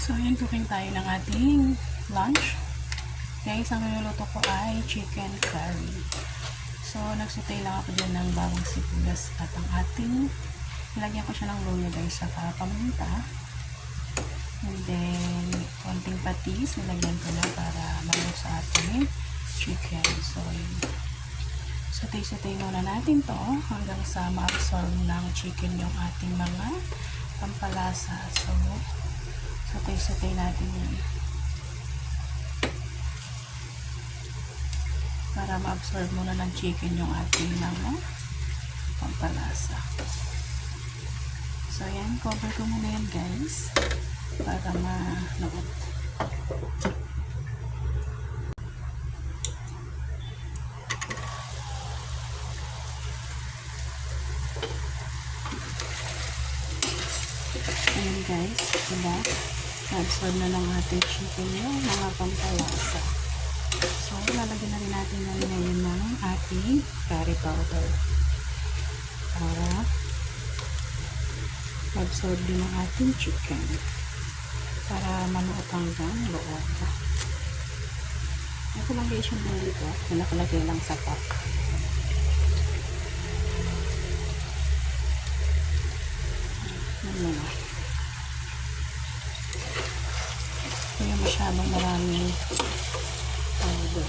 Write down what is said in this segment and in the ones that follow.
So, ayan, cooking tayo ng ating lunch. Guys, ang niluluto ko ay chicken curry. So, nagsutay lang ako dyan ng bawang sibuyas at ang ating, nilagyan ko siya ng luya guys, saka paminta. And then, konting patis, nilagyan ko na para maluto sa ating chicken. So, sutay-sutay muna natin to hanggang sa ma-absorb ng chicken yung ating mga pampalasa. So, sutay-sutay natin yan para ma-absorb muna ng chicken yung ating mga pampalasa. So, yan. Cover ko muna yan guys para ma-loot. Ayan guys, diba? Na-absorb na ng ating chicken yung mga pampalasa. So, lalagyan na rin natin ngayon ng ating curry powder para ma-absorb din ng ating chicken para manuot hanggang loob. Ito lang guys yung binili ko. Nakalagay lang sa pack. Yan na. Kaya masyadong maraming powder.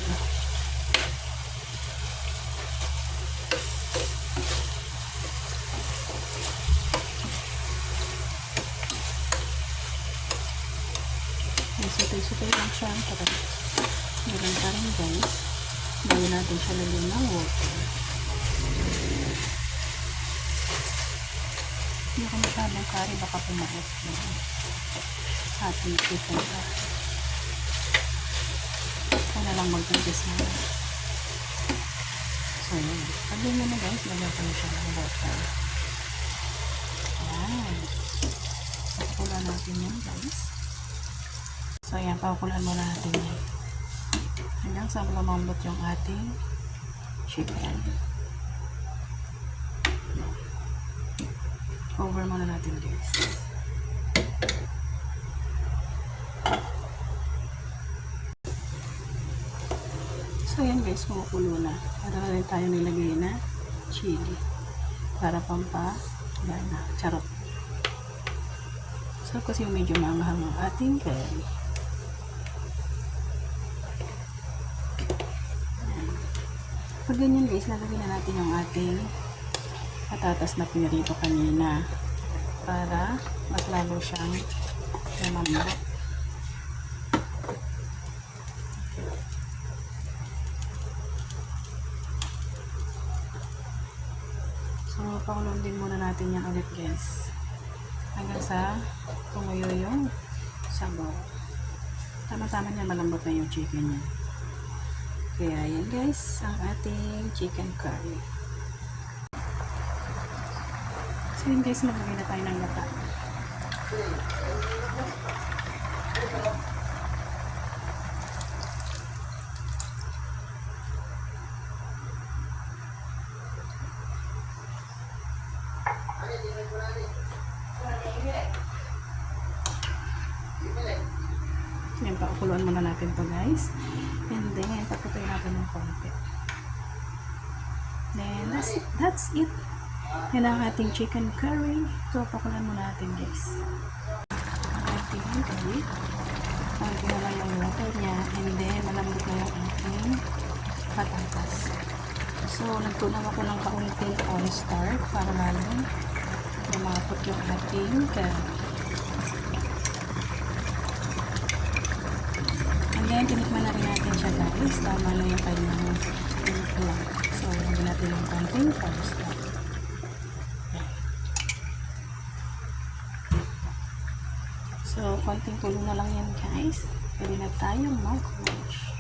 Sutay-sutay lang siya. Meron pa rin guys. Bago natin siya lagyan ng water. Hindi ko masyadong curry, baka pumaot yung ating chicken curry. Ito na lang mag-adjust na. So yun. Pag yun na guys, lagyan ko na siya ng water. Ayan. Pakukulan natin yan guys. So ayan, pakukulan muna natin yan. Hanggang sa lumambot yung ating chicken. Over muna natin guys. So yan guys, kumukulo na. Para na rin tayo nilagay na chili. Para pampagana. Charot. So kasi medyo manghang ang ating curry. Pag ganyan guys, lalagyan na natin yung ating patatas na pinirito kanina para mas lalo siyang lumambot. So, pakulong din muna natin yan ulit guys hanggang sa tumuyo yung sabaw. Tama-tama niya, malambot na yung chicken niya. Kaya yan guys, ang ating chicken curry. So yun guys, maglagay na tayo ng gata. Yan, pakukuluan muna natin to guys. And then, paputoy natin ng konti. Then, that's it. Yan ang ating chicken curry. So, pakuluan muna natin guys. Ang ating curry. Konti na lang yung water niya. And then, malambot na yung ating patatas. So, nagtunaw ako ng kaunting cornstarch para lalong lumapot yung ating curry. Then, tinikman na rin natin siya guys. Tama na yung kanyang timpla. So, lagyan natin yung konting cornstarch. So, konting kulo na lang yan guys. Pwede na tayong mag-wash.